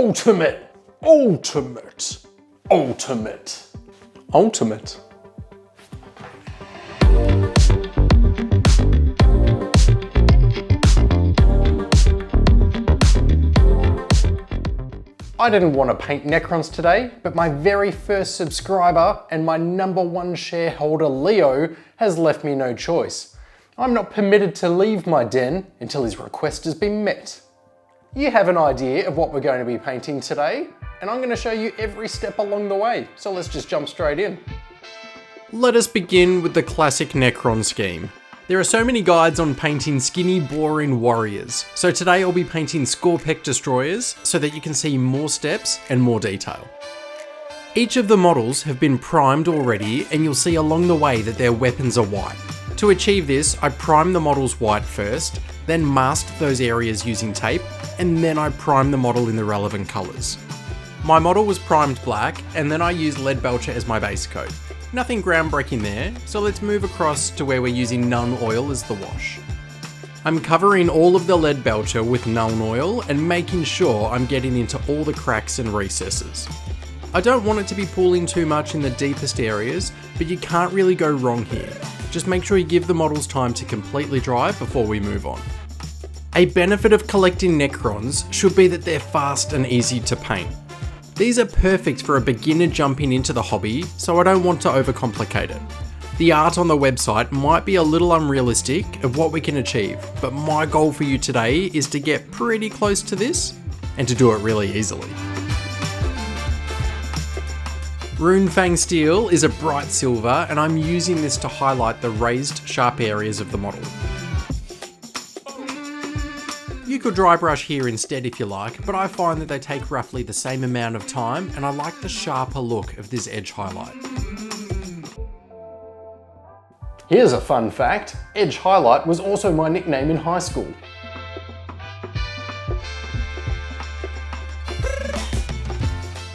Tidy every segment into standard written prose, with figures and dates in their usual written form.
Ultimate. I didn't want to paint Necrons today, but my very first subscriber and my #1 shareholder Leo has left me no choice. I'm not permitted to leave my den until his request has been met. You have an idea of what we're going to be painting today, and I'm going to show you every step along the way, so let's just jump straight in. Let us begin with the classic Necron scheme. There are so many guides on painting skinny, boring warriors, so today I'll be painting Scorpec destroyers so that you can see more steps and more detail. Each of the models have been primed already, and you'll see along the way that their weapons are white. To achieve this, I prime the models white first, then masked those areas using tape, and then I primed the model in the relevant colours. My model was primed black, and then I used lead belcher as my base coat. Nothing groundbreaking there, so let's move across to where we're using Nuln Oil as the wash. I'm covering all of the lead belcher with Nuln Oil and making sure I'm getting into all the cracks and recesses. I don't want it to be pooling too much in the deepest areas, but you can't really go wrong here. Just make sure you give the models time to completely dry before we move on. A benefit of collecting Necrons should be that they're fast and easy to paint. These are perfect for a beginner jumping into the hobby, so I don't want to overcomplicate it. The art on the website might be a little unrealistic of what we can achieve, but my goal for you today is to get pretty close to this and to do it really easily. Runefang steel is a bright silver, and I'm using this to highlight the raised, sharp areas of the model. You could dry brush here instead if you like, but I find that they take roughly the same amount of time, and I like the sharper look of this edge highlight. Here's a fun fact, Edge Highlight was also my nickname in high school.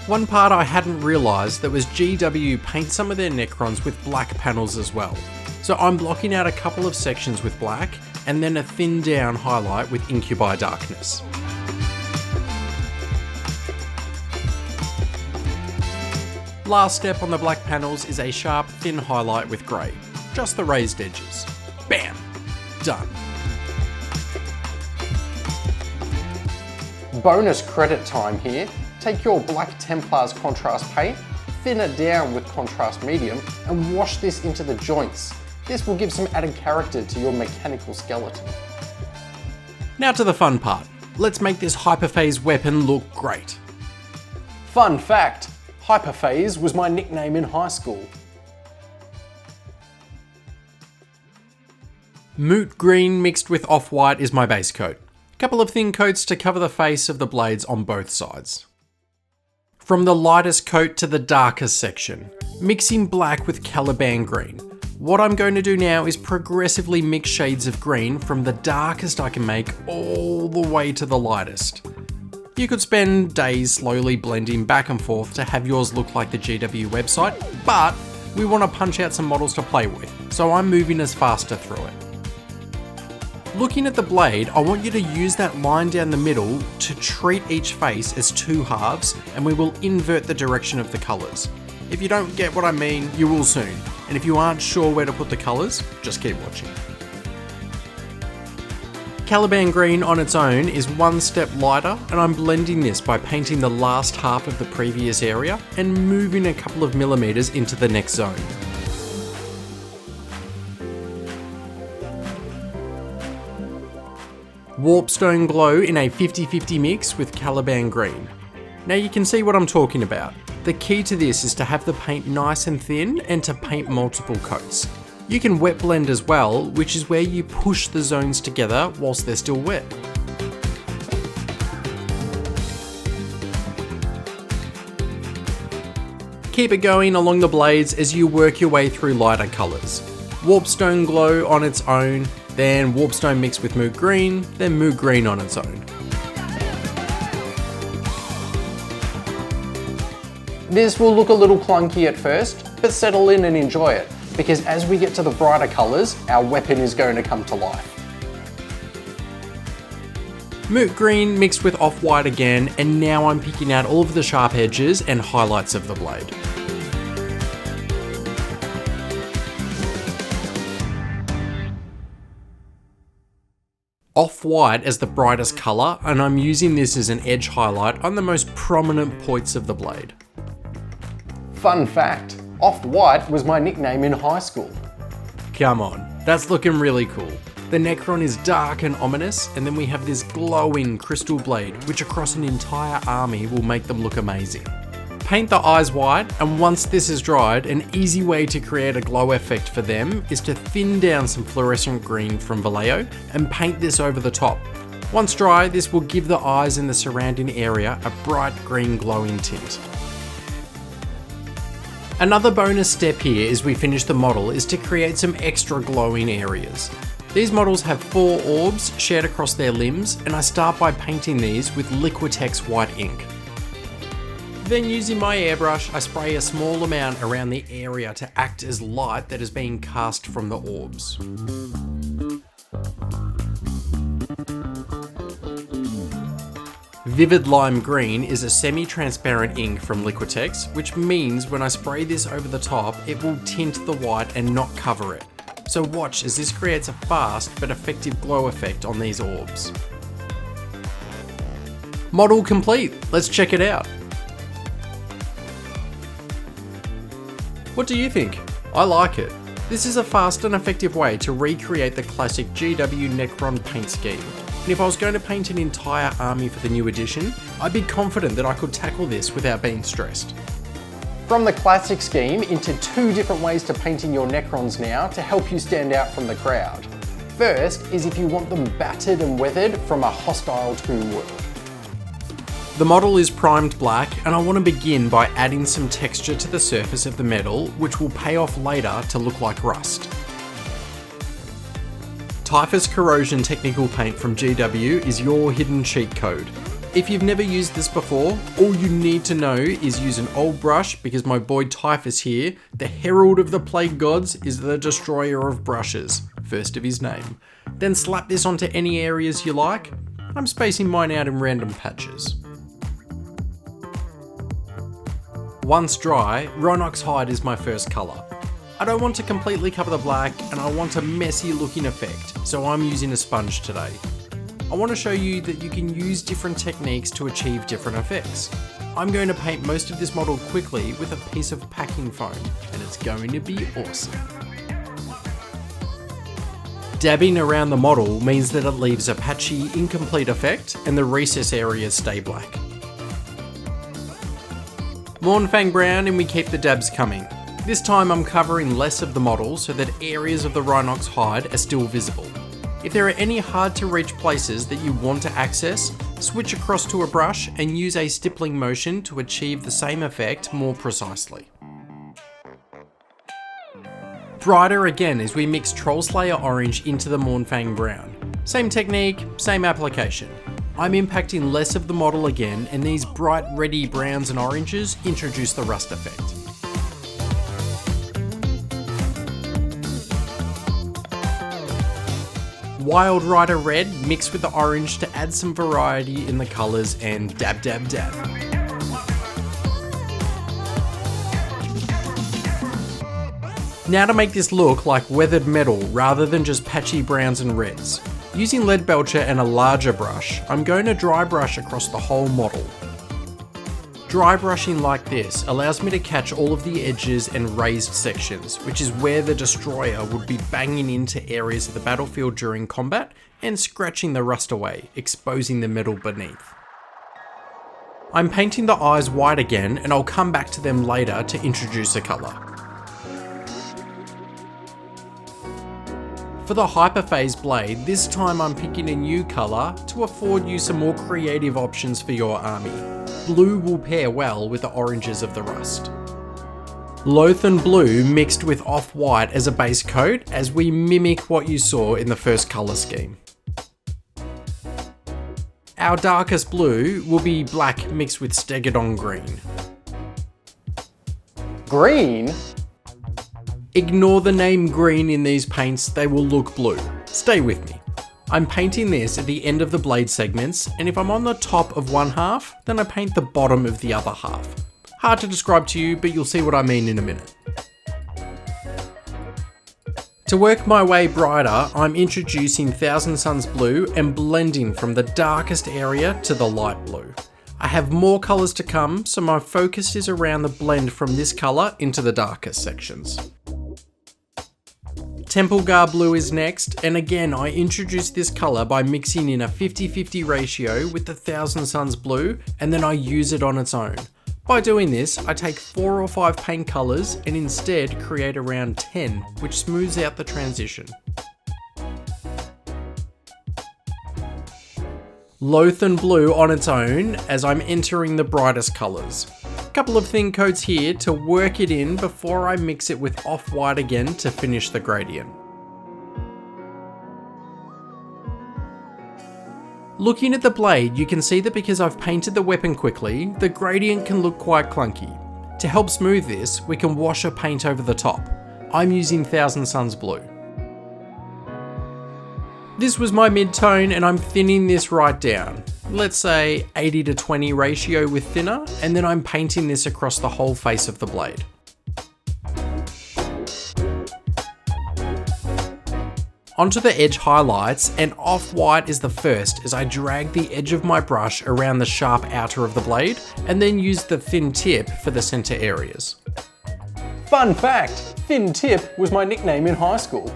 One part I hadn't realised that was GW paint some of their Necrons with black panels as well. So I'm blocking out a couple of sections with black, and then a thin down highlight with Incubi Darkness. Last step on the black panels is a sharp, thin highlight with grey. Just the raised edges. Bam! Done. Bonus credit time here. Take your black Templars contrast paint, thin it down with contrast medium, and wash this into the joints. This will give some added character to your mechanical skeleton. Now to the fun part. Let's make this Hyperphase weapon look great. Fun fact, Hyperphase was my nickname in high school. Moot green mixed with off-white is my base coat. A couple of thin coats to cover the face of the blades on both sides. From the lightest coat to the darkest section, mixing black with Caliban green. What I'm going to do now is progressively mix shades of green from the darkest I can make all the way to the lightest. You could spend days slowly blending back and forth to have yours look like the GW website, but we want to punch out some models to play with, so I'm moving as faster through it. Looking at the blade, I want you to use that line down the middle to treat each face as two halves, and we will invert the direction of the colours. If you don't get what I mean, you will soon. And if you aren't sure where to put the colours, just keep watching. Caliban green on its own is one step lighter, and I'm blending this by painting the last half of the previous area and moving a couple of millimeters into the next zone. Warpstone glow in a 50-50 mix with Caliban green. Now you can see what I'm talking about. The key to this is to have the paint nice and thin and to paint multiple coats. You can wet blend as well, which is where you push the zones together whilst they're still wet. Keep it going along the blades as you work your way through lighter colours. Warpstone glow on its own, then Warpstone mixed with Moot green, then Moot green on its own. This will look a little clunky at first, but settle in and enjoy it, because as we get to the brighter colours, our weapon is going to come to life. Moot green mixed with off-white again, and now I'm picking out all of the sharp edges and highlights of the blade. Off-white as the brightest colour, and I'm using this as an edge highlight on the most prominent points of the blade. Fun fact, Off-white was my nickname in high school. Come on, that's looking really cool. The Necron is dark and ominous, and then we have this glowing crystal blade, which across an entire army will make them look amazing. Paint the eyes white, and once this is dried, an easy way to create a glow effect for them is to thin down some fluorescent green from Vallejo and paint this over the top. Once dry, this will give the eyes and the surrounding area a bright green glowing tint. Another bonus step here as we finish the model is to create some extra glowing areas. These models have 4 orbs shared across their limbs, and I start by painting these with Liquitex white ink. Then using my airbrush, I spray a small amount around the area to act as light that is being cast from the orbs. Vivid Lime Green is a semi-transparent ink from Liquitex, which means when I spray this over the top, it will tint the white and not cover it. So watch as this creates a fast but effective glow effect on these orbs. Model complete, let's check it out. What do you think? I like it. This is a fast and effective way to recreate the classic GW Necron paint scheme. And if I was going to paint an entire army for the new edition, I'd be confident that I could tackle this without being stressed. From the classic scheme into 2 different ways to painting your Necrons now to help you stand out from the crowd. First is if you want them battered and weathered from a hostile tomb world. The model is primed black, and I want to begin by adding some texture to the surface of the metal, which will pay off later to look like rust. Typhus Corrosion Technical Paint from GW is your hidden cheat code. If you've never used this before, all you need to know is use an old brush, because my boy Typhus here, the herald of the plague gods, is the destroyer of brushes, first of his name. Then slap this onto any areas you like. I'm spacing mine out in random patches. Once dry, Rhinox Hide is my first colour. I don't want to completely cover the black, and I want a messy looking effect, so I'm using a sponge today. I want to show you that you can use different techniques to achieve different effects. I'm going to paint most of this model quickly with a piece of packing foam, and it's going to be awesome. Dabbing around the model means that it leaves a patchy, incomplete effect, and the recess areas stay black. Mournfang brown, and we keep the dabs coming. This time I'm covering less of the model so that areas of the Rhinox hide are still visible. If there are any hard to reach places that you want to access, switch across to a brush and use a stippling motion to achieve the same effect more precisely. Brighter again as we mix Trollslayer orange into the Mournfang brown. Same technique, same application. I'm impacting less of the model again, and these bright reddy browns and oranges introduce the rust effect. Wild Rider Red mixed with the orange to add some variety in the colours, and dab dab dab. Now to make this look like weathered metal rather than just patchy browns and reds. Using lead belcher and a larger brush, I'm going to dry brush across the whole model. Dry brushing like this allows me to catch all of the edges and raised sections, which is where the destroyer would be banging into areas of the battlefield during combat and scratching the rust away, exposing the metal beneath. I'm painting the eyes white again, and I'll come back to them later to introduce a colour. For the Hyperphase blade, this time I'm picking a new colour to afford you some more creative options for your army. Blue will pair well with the oranges of the rust. Lothan Blue mixed with off-white as a base coat as we mimic what you saw in the first colour scheme. Our darkest blue will be black mixed with Stegodon green. Green? Ignore the name green in these paints, they will look blue. Stay with me. I'm painting this at the end of the blade segments, and if I'm on the top of one half, then I paint the bottom of the other half. Hard to describe to you, but you'll see what I mean in a minute. To work my way brighter, I'm introducing Thousand Suns Blue and blending from the darkest area to the light blue. I have more colours to come, so my focus is around the blend from this colour into the darkest sections. Temple Gar Blue is next, and again I introduce this colour by mixing in a 50-50 ratio with the Thousand Suns Blue, and then I use it on its own. By doing this, I take 4 or 5 paint colours and instead create around 10, which smooths out the transition. Lothan Blue on its own as I'm entering the brightest colours. A couple of thin coats here to work it in before I mix it with off-white again to finish the gradient. Looking at the blade, you can see that because I've painted the weapon quickly, the gradient can look quite clunky. To help smooth this, we can wash a paint over the top. I'm using Thousand Suns Blue. This was my mid-tone and I'm thinning this right down. Let's say 80-20 ratio with thinner, and then I'm painting this across the whole face of the blade. Onto the edge highlights, and off-white is the first as I drag the edge of my brush around the sharp outer of the blade and then use the thin tip for the center areas. Fun fact, Thin Tip was my nickname in high school.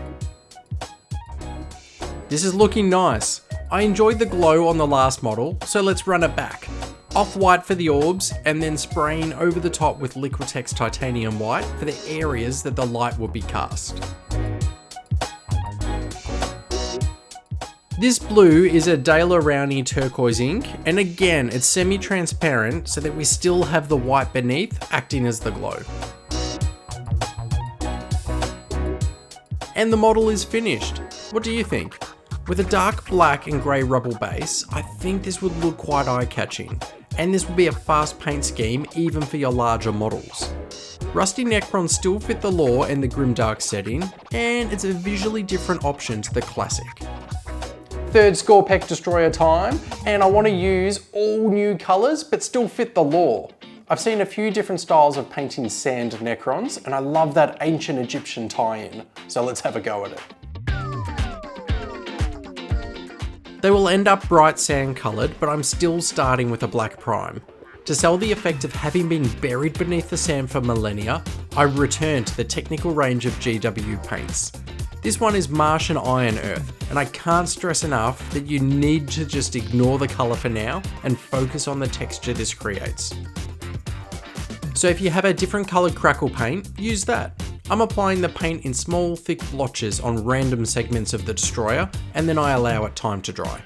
This is looking nice. I enjoyed the glow on the last model, so let's run it back. Off-white for the orbs, and then spraying over the top with Liquitex Titanium White for the areas that the light will be cast. This blue is a Dale Rowney turquoise ink, and again it's semi-transparent so that we still have the white beneath acting as the glow. And the model is finished. What do you think? With a dark black and grey rubble base, I think this would look quite eye-catching, and this will be a fast paint scheme even for your larger models. Rusty Necrons still fit the lore and the grimdark setting, and it's a visually different option to the classic. Third Scorpec Destroyer time, and I want to use all new colours but still fit the lore. I've seen a few different styles of painting sand Necrons, and I love that ancient Egyptian tie-in, so let's have a go at it. They will end up bright sand coloured, but I'm still starting with a black prime. To sell the effect of having been buried beneath the sand for millennia, I return to the technical range of GW paints. This one is Marsh and Iron Earth, and I can't stress enough that you need to just ignore the colour for now and focus on the texture this creates. So if you have a different coloured crackle paint, use that. I'm applying the paint in small, thick blotches on random segments of the Destroyer, and then I allow it time to dry.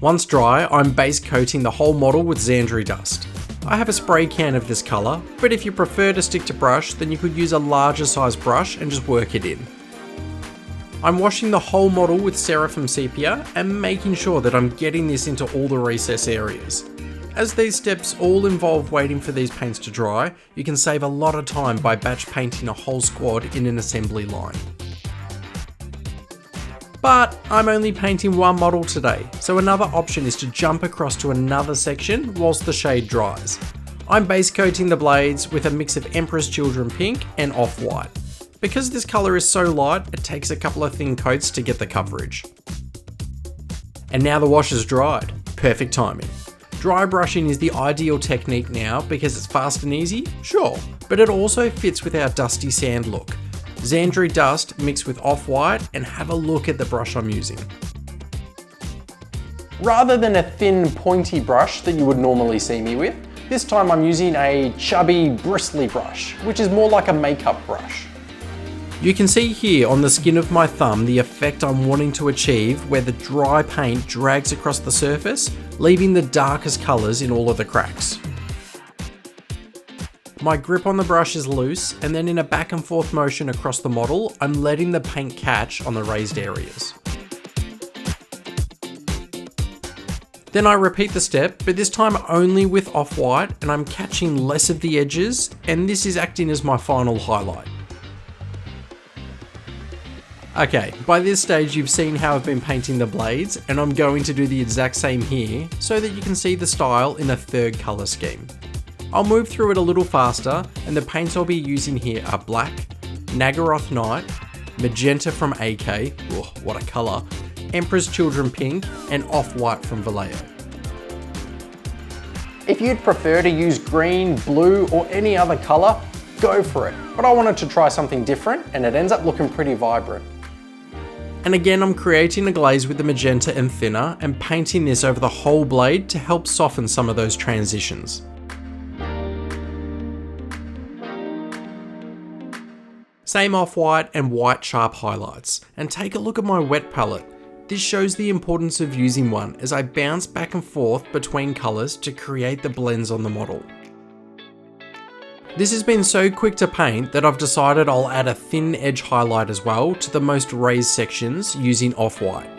Once dry, I'm base coating the whole model with Xandri dust. I have a spray can of this colour, but if you prefer to stick to brush, then you could use a larger size brush and just work it in. I'm washing the whole model with Seraphim Sepia and making sure that I'm getting this into all the recess areas. As these steps all involve waiting for these paints to dry, you can save a lot of time by batch painting a whole squad in an assembly line. But I'm only painting one model today, so another option is to jump across to another section whilst the shade dries. I'm base coating the blades with a mix of Empress Children Pink and Off-White. Because this colour is so light, it takes a couple of thin coats to get the coverage. And now the wash is dried. Perfect timing. Dry brushing is the ideal technique now because it's fast and easy, sure, but it also fits with our dusty sand look. Xandri dust mixed with off-white, and have a look at the brush I'm using. Rather than a thin pointy brush that you would normally see me with, this time I'm using a chubby bristly brush, which is more like a makeup brush. You can see here on the skin of my thumb the effect I'm wanting to achieve where the dry paint drags across the surface, leaving the darkest colours in all of the cracks. My grip on the brush is loose, and then in a back and forth motion across the model, I'm letting the paint catch on the raised areas. Then I repeat the step, but this time only with off-white, and I'm catching less of the edges, and this is acting as my final highlight. Okay, by this stage you've seen how I've been painting the blades, and I'm going to do the exact same here so that you can see the style in a third colour scheme. I'll move through it a little faster, and the paints I'll be using here are black, Nagaroth Night, magenta from AK, oh, what a colour, Emperor's Children pink, and off-white from Vallejo. If you'd prefer to use green, blue, or any other colour, go for it. But I wanted to try something different, and it ends up looking pretty vibrant. And again, I'm creating a glaze with the magenta and thinner, and painting this over the whole blade to help soften some of those transitions. Same off-white and white sharp highlights, and take a look at my wet palette. This shows the importance of using one as I bounce back and forth between colours to create the blends on the model. This has been so quick to paint that I've decided I'll add a thin edge highlight as well to the most raised sections using off-white.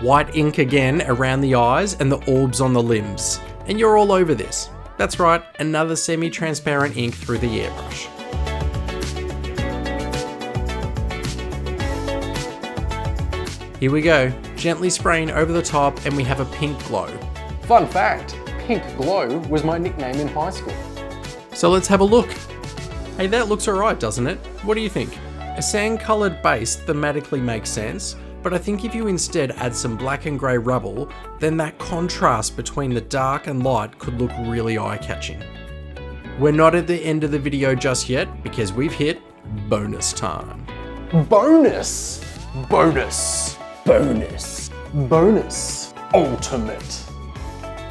White ink again around the eyes and the orbs on the limbs, and you're all over this. That's right, another semi-transparent ink through the airbrush. Here we go, gently spraying over the top, and we have a pink glow. Fun fact, Pink Glow was my nickname in high school. So let's have a look. Hey, that looks alright, doesn't it? What do you think? A sand-coloured base thematically makes sense, but I think if you instead add some black and grey rubble, then that contrast between the dark and light could look really eye-catching. We're not at the end of the video just yet, because we've hit bonus time. Bonus! Bonus! Bonus! Bonus! Ultimate!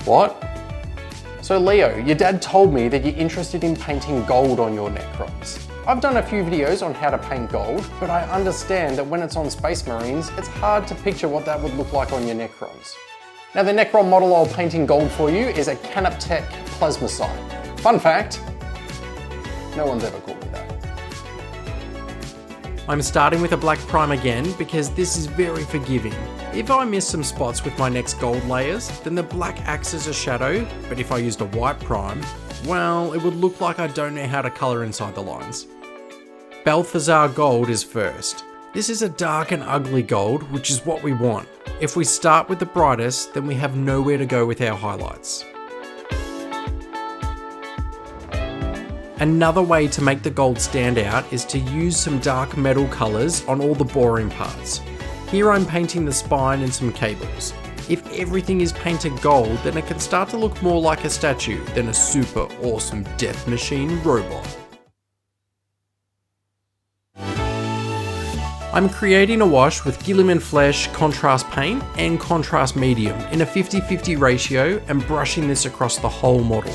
What? So Leo, your dad told me that you're interested in painting gold on your Necrons. I've done a few videos on how to paint gold, but I understand that when it's on Space Marines, it's hard to picture what that would look like on your Necrons. Now the Necron model I'll paint in gold for you is a Canoptech Plasmacite. Fun fact, no one's ever called me that. I'm starting with a black prime again because this is very forgiving. If I miss some spots with my next gold layers, then the black acts as a shadow, but if I used a white prime, well, it would look like I don't know how to colour inside the lines. Balthazar Gold is first. This is a dark and ugly gold, which is what we want. If we start with the brightest, then we have nowhere to go with our highlights. Another way to make the gold stand out is to use some dark metal colours on all the boring parts. Here I'm painting the spine and some cables. If everything is painted gold, then it can start to look more like a statue than a super awesome death machine robot. I'm creating a wash with Guilliman Flesh contrast paint and contrast medium in a 50-50 ratio and brushing this across the whole model.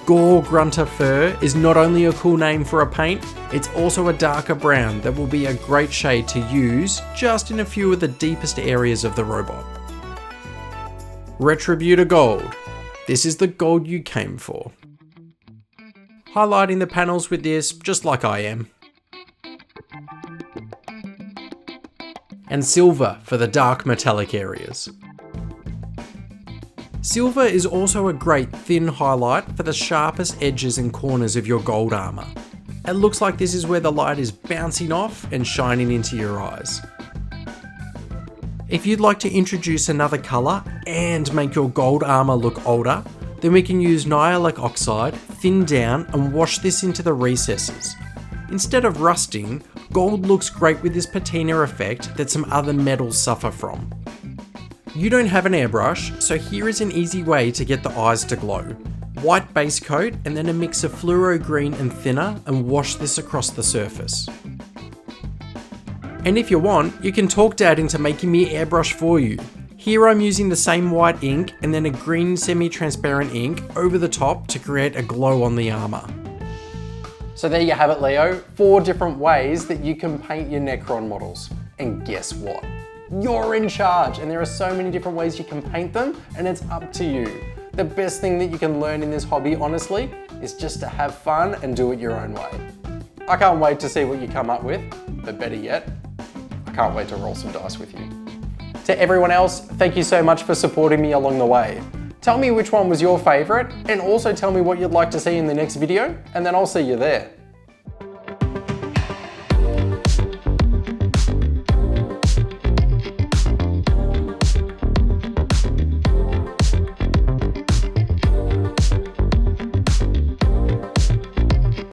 Gore Grunter Fur is not only a cool name for a paint, it's also a darker brown that will be a great shade to use just in a few of the deepest areas of the robot. Retributor Gold. This is the gold you came for. Highlighting the panels with this, just like I am. And silver for the dark metallic areas. Silver is also a great thin highlight for the sharpest edges and corners of your gold armour. It looks like this is where the light is bouncing off and shining into your eyes. If you'd like to introduce another colour and make your gold armour look older, then we can use Nihilic Oxide, thin down and wash this into the recesses. Instead of rusting, gold looks great with this patina effect that some other metals suffer from. You don't have an airbrush, so here is an easy way to get the eyes to glow. White base coat and then a mix of fluoro green and thinner and wash this across the surface. And if you want, you can talk Dad into making me airbrush for you. Here I'm using the same white ink and then a green semi-transparent ink over the top to create a glow on the armour. So there you have it, Leo, 4 different ways that you can paint your Necron models. And guess what? You're in charge, and there are so many different ways you can paint them, and it's up to you. The best thing that you can learn in this hobby, honestly, is just to have fun and do it your own way. I can't wait to see what you come up with, but better yet, I can't wait to roll some dice with you. To everyone else, thank you so much for supporting me along the way. Tell me which one was your favorite, and also tell me what you'd like to see in the next video, and then I'll see you there.